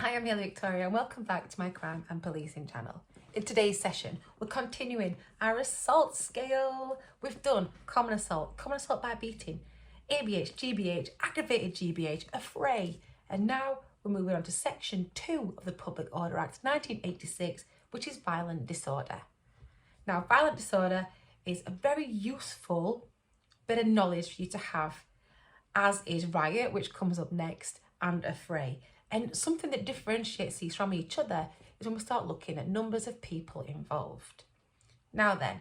Hi, I'm Haley Victoria and welcome back to my crime and policing channel. In today's session, we're continuing our assault scale. We've done common assault by beating, ABH, GBH, aggravated GBH, affray, and now we're moving on to section 2 of the Public Order Act 1986, which is violent disorder. Now, violent disorder is a very useful bit of knowledge for you to have, as is riot, which comes up next, and affray. And something that differentiates these from each other is when we start looking at numbers of people involved. Now then,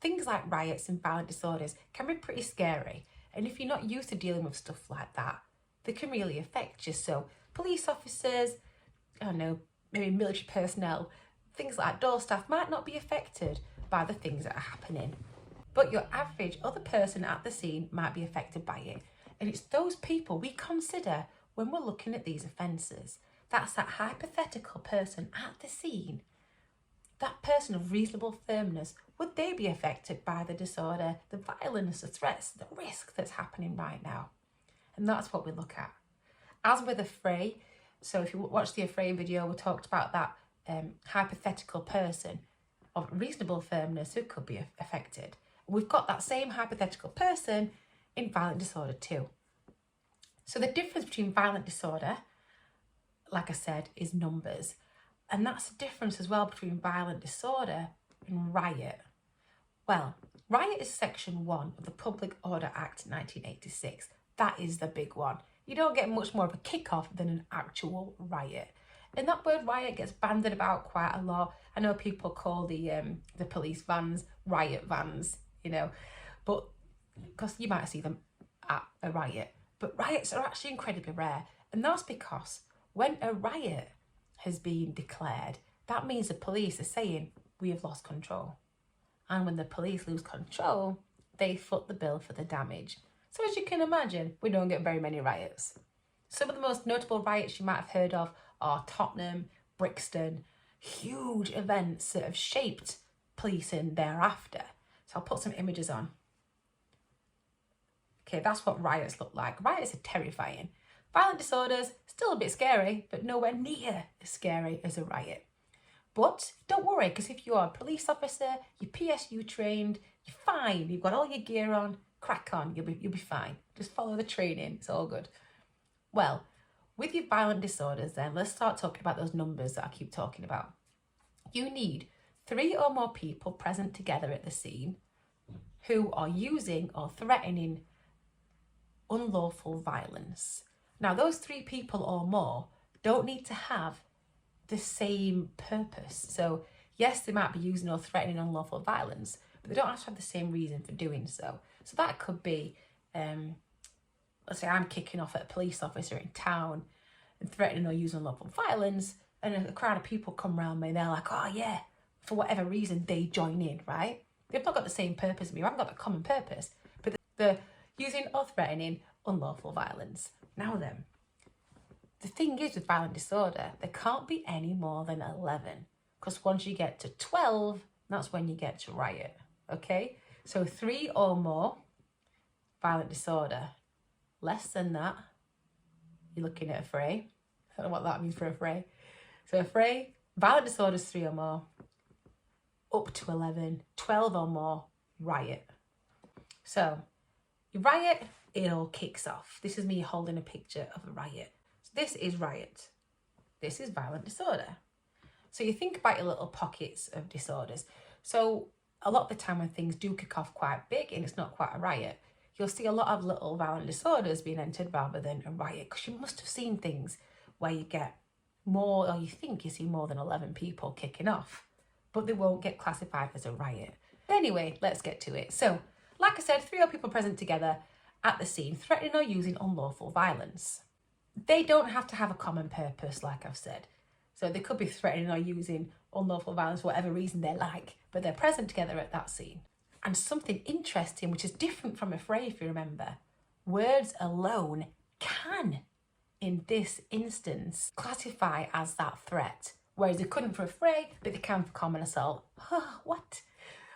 things like riots and violent disorders can be pretty scary. And if you're not used to dealing with stuff like that, they can really affect you. So police officers, I don't know, maybe military personnel, things like door staff might not be affected by the things that are happening. But your average other person at the scene might be affected by it. And it's those people we consider when we're looking at these offences. That's that hypothetical person at the scene. That person of reasonable firmness, would they be affected by the disorder, the violence, the threats, the risk that's happening right now? And that's what we look at. As with affray, so if you watch the affray video, we talked about that hypothetical person of reasonable firmness who could be affected. We've got that same hypothetical person in violent disorder too. So the difference between violent disorder, like I said, is numbers. And that's the difference as well between violent disorder and riot. Well, riot is section 1 of the Public Order Act 1986. That is the big one. You don't get much more of a kick-off than an actual riot. And that word riot gets bandied about quite a lot. I know people call the police vans riot vans, you know, but because you might see them at a riot. But riots are actually incredibly rare. And that's because when a riot has been declared, that means the police are saying, we have lost control. And when the police lose control, they foot the bill for the damage. So as you can imagine, we don't get very many riots. Some of the most notable riots you might have heard of are Tottenham, Brixton, huge events that have shaped policing thereafter. So I'll put some images on. Okay, that's what riots look like. Riots are terrifying. Violent disorders, still a bit scary, but nowhere near as scary as a riot. But don't worry, because if you're a police officer, you're PSU trained, you're fine, you've got all your gear on, crack on, you'll be fine. Just follow the training, it's all good. Well, with your violent disorders then, let's start talking about those numbers that I keep talking about. You need 3 or more people present together at the scene who are using or threatening unlawful violence. Now, those 3 people or more don't need to have the same purpose. So yes, they might be using or threatening unlawful violence, but they don't have to have the same reason for doing so. So that could be, let's say I'm kicking off at a police officer in town and threatening or using unlawful violence, and a crowd of people come around me and they're like, oh yeah, for whatever reason they join in, right? They've not got the same purpose as me, I haven't got the common purpose, but they're using or threatening unlawful violence. Now then, the thing is with violent disorder, there can't be any more than 11, because once you get to 12, that's when you get to riot, okay? So 3 or more, violent disorder. Less than that, you're looking at affray. I don't know what that means for affray. So affray, violent disorder is 3 or more, up to 11, 12 or more, riot. So you riot, it all kicks off. This is me holding a picture of a riot. So this is riot. This is violent disorder. So you think about your little pockets of disorders. So a lot of the time when things do kick off quite big and it's not quite a riot, you'll see a lot of little violent disorders being entered rather than a riot, because you must have seen things where you get more, or you think you see more than 11 people kicking off, but they won't get classified as a riot. Anyway, let's get to it. So, like I said, 3 or people present together at the scene, threatening or using unlawful violence. They don't have to have a common purpose, like I've said. So they could be threatening or using unlawful violence for whatever reason they like, but they're present together at that scene. And something interesting, which is different from affray, if you remember, words alone can, in this instance, classify as that threat. Whereas they couldn't for affray, but they can for common assault. What?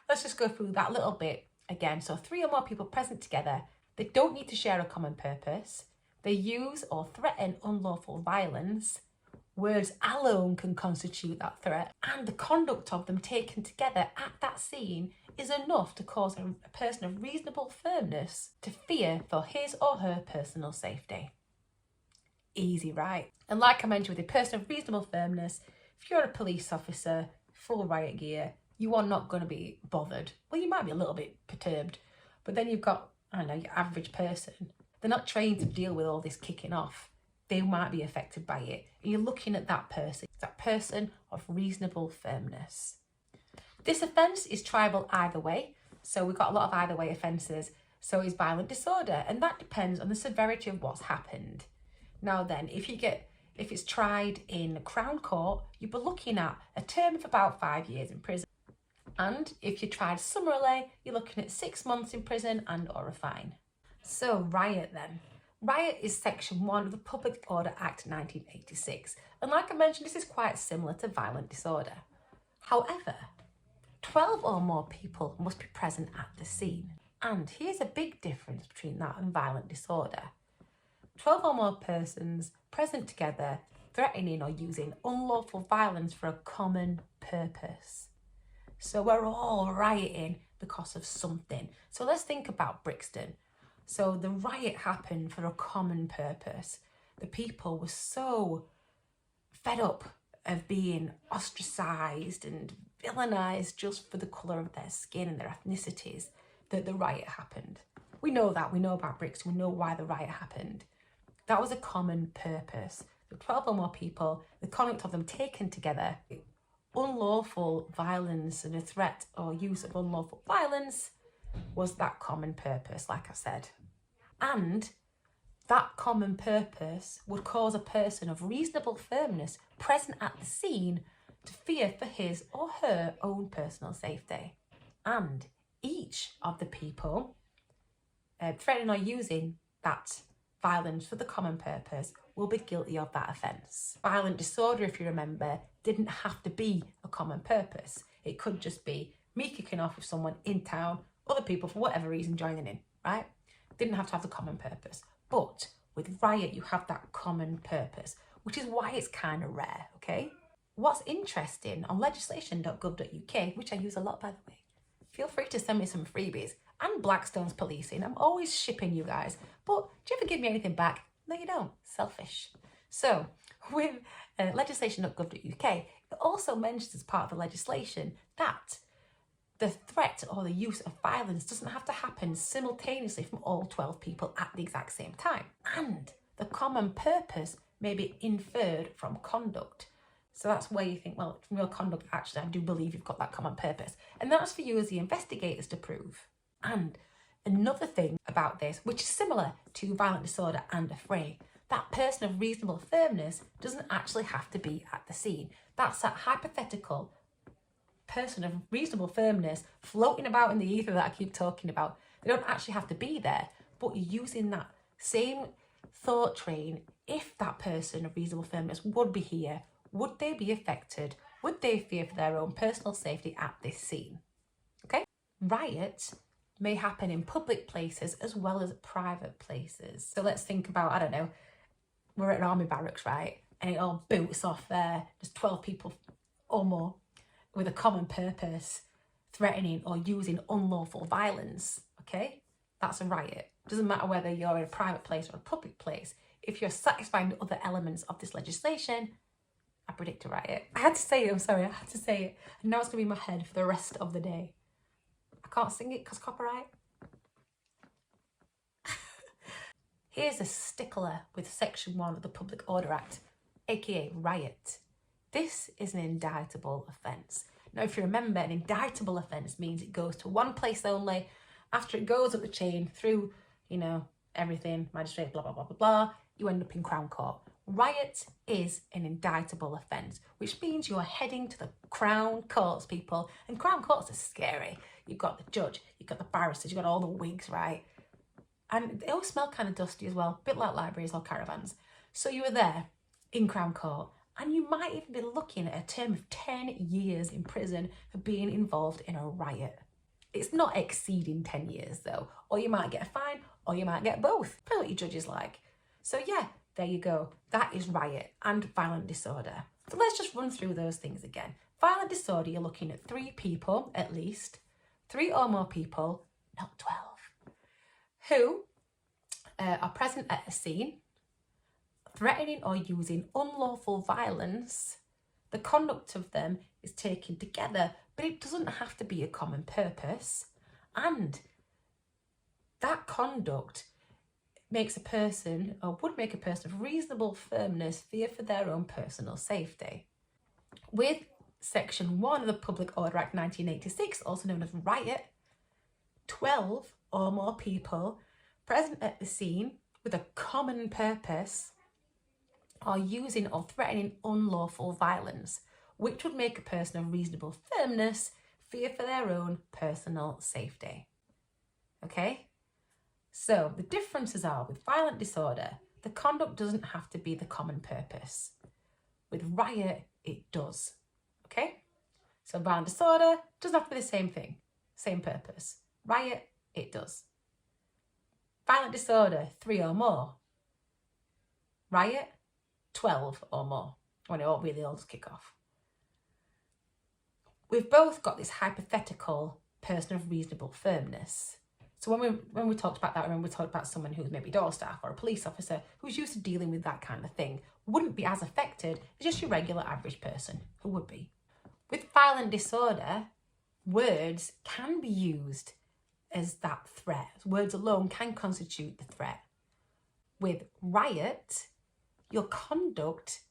Let's just go through that little bit again. So 3 or more people present together, they don't need to share a common purpose. They use or threaten unlawful violence, Words alone can constitute that threat, and the conduct of them taken together at that scene is enough to cause a person of reasonable firmness to fear for his or her personal safety. Easy, right? And like I mentioned, with a person of reasonable firmness, if you're a police officer, full riot gear, you are not going to be bothered. Well, you might be a little bit perturbed, but then you've got, I don't know, your average person. They're not trained to deal with all this kicking off. They might be affected by it. And you're looking at that person of reasonable firmness. This offence is triable either way. So we've got a lot of either way offences. So is violent disorder, and that depends on the severity of what's happened. Now then, if it's tried in Crown Court, you'll be looking at a term of about 5 years in prison. And if you're tried summarily, you're looking at 6 months in prison and or a fine. So riot then. Riot is Section 1 of the Public Order Act 1986. And like I mentioned, this is quite similar to violent disorder. However, 12 or more people must be present at the scene. And here's a big difference between that and violent disorder. 12 or more persons present together, threatening or using unlawful violence for a common purpose. So we're all rioting because of something. So let's think about Brixton. So the riot happened for a common purpose. The people were so fed up of being ostracised and villainised just for the colour of their skin and their ethnicities that the riot happened. We know that. We know about Brixton. We know why the riot happened. That was a common purpose. The 12 or more people, the conduct of them taken together, unlawful violence and a threat or use of unlawful violence was that common purpose, like I said. And that common purpose would cause a person of reasonable firmness present at the scene to fear for his or her own personal safety. And each of the people threatening or using that violence for the common purpose will be guilty of that offence. Violent disorder, if you remember, didn't have to be a common purpose. It could just be me kicking off with someone in town, other people for whatever reason joining in, right? Didn't have to have the common purpose. But with riot, you have that common purpose, which is why it's kind of rare, okay? What's interesting on legislation.gov.U.K, which I use a lot, by the way, feel free to send me some freebies, and Blackstone's policing. I'm always shipping you guys. But do you ever give me anything back? No, you don't. Selfish. So with legislation.gov.UK, it also mentions as part of the legislation that the threat or the use of violence doesn't have to happen simultaneously from all 12 people at the exact same time. And the common purpose may be inferred from conduct. So that's where you think, well, from your conduct, actually, I do believe you've got that common purpose. And that's for you as the investigators to prove. And another thing about this, which is similar to violent disorder and affray, that person of reasonable firmness doesn't actually have to be at the scene. That's that hypothetical person of reasonable firmness floating about in the ether that I keep talking about. They don't actually have to be there, but you're using that same thought train. If that person of reasonable firmness would be here, would they be affected? Would they fear for their own personal safety at this scene? Okay? Riots may happen in public places as well as private places. So let's think about, I don't know, we're at an army barracks, right? And it all boots off there. There's 12 people or more with a common purpose, threatening or using unlawful violence, okay? That's a riot. Doesn't matter whether you're in a private place or a public place. If you're satisfying the other elements of this legislation, I predict a riot. I had to say it, I'm sorry, I had to say it. And now it's gonna be in my head for the rest of the day. I can't sing it because copyright. Here's a stickler with Section 1 of the Public Order Act, aka riot. This is an indictable offence. Now, if you remember, an indictable offence means it goes to one place only. After it goes up the chain through, everything, magistrate, blah, blah, blah, blah, blah, you end up in Crown Court. Riot is an indictable offence, which means you're heading to the Crown Courts, people. And Crown Courts are scary. You've got the judge, you've got the barristers, you've got all the wigs, right? And they all smell kind of dusty as well, a bit like libraries or caravans. So you were there in Crown Court, and you might even be looking at a term of 10 years in prison for being involved in a riot. It's not exceeding 10 years though, or you might get a fine, or you might get both. Depends what your judge is like. So yeah, There you go. That is riot and violent disorder. So let's just run through those things again. Violent disorder, you're looking at 3 people at least, 3 or more people, not 12, who are present at a scene, threatening or using unlawful violence. The conduct of them is taken together, but it doesn't have to be a common purpose. And that conduct makes a person, or would make a person of reasonable firmness, fear for their own personal safety. With Section 1 of the Public Order Act 1986, also known as Riot, 12 or more people present at the scene with a common purpose are using or threatening unlawful violence, which would make a person of reasonable firmness, fear for their own personal safety. Okay? So the differences are, with violent disorder, the conduct doesn't have to be the common purpose. With riot, it does. Okay? So violent disorder doesn't have to be the same thing, same purpose. Riot, it does. Violent disorder, 3 or more. Riot, 12 or more, when it all really all just kick off. We've both got this hypothetical person of reasonable firmness. So when we talked about that, when we talked about someone who's maybe door staff or a police officer who's used to dealing with that kind of thing, wouldn't be as affected as just your regular average person who would be. With violent disorder, words can be used as that threat. Words alone can constitute the threat. With riot, your conduct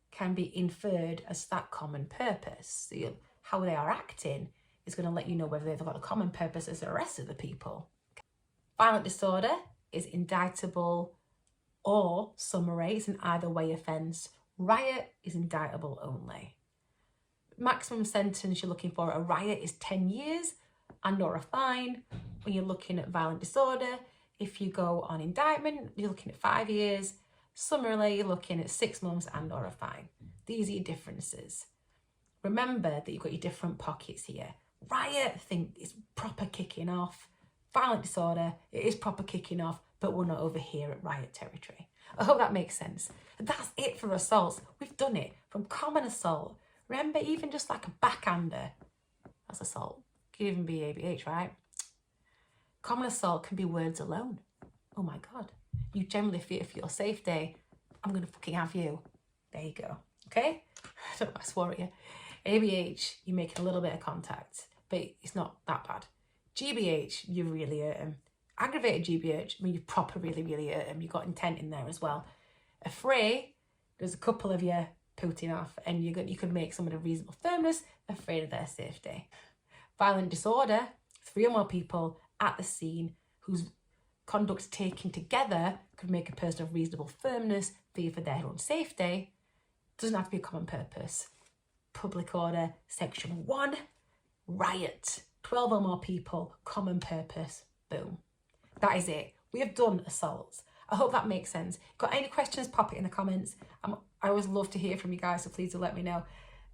can be inferred as that common purpose. So how they are acting is going to let you know whether they've got a common purpose as the rest of the people. Violent disorder is indictable or summary. It's an either way offence. Riot is indictable only. Maximum sentence you're looking for a riot is 10 years and or a fine. When you're looking at violent disorder, if you go on indictment, you're looking at 5 years. Summarily, you're looking at 6 months and or a fine. These are your differences. Remember that you've got your different pockets here. Riot, think it's proper kicking off. Violent disorder, it is proper kicking off, but we're not over here at riot territory. I hope that makes sense. That's it for assaults. We've done it from common assault. Remember, even just like a backhander, that's assault. Could even be ABH, right? Common assault can be words alone. Oh my God. You generally fear for your safety. I'm going to fucking have you. There you go. Okay? I don't know, I swore at you. ABH, you're making a little bit of contact, but it's not that bad. GBH, you really hurt him. Aggravated GBH, I mean, you proper really, really hurt him. You've got intent in there as well. A fray, there's a couple of you putting off, and you could make someone of reasonable firmness afraid of their safety. Violent disorder, 3 or more people at the scene whose conduct taken together could make a person of reasonable firmness fear for their own safety. Doesn't have to be a common purpose. Public order, section 1, riot. 12 or more people, common purpose, boom. That is it. We have done assaults. I hope that makes sense. Got any questions, pop it in the comments. I always love to hear from you guys, so please do let me know.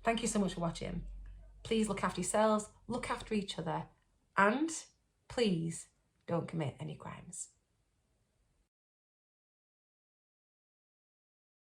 Thank you so much for watching. Please look after yourselves, look after each other, and please don't commit any crimes.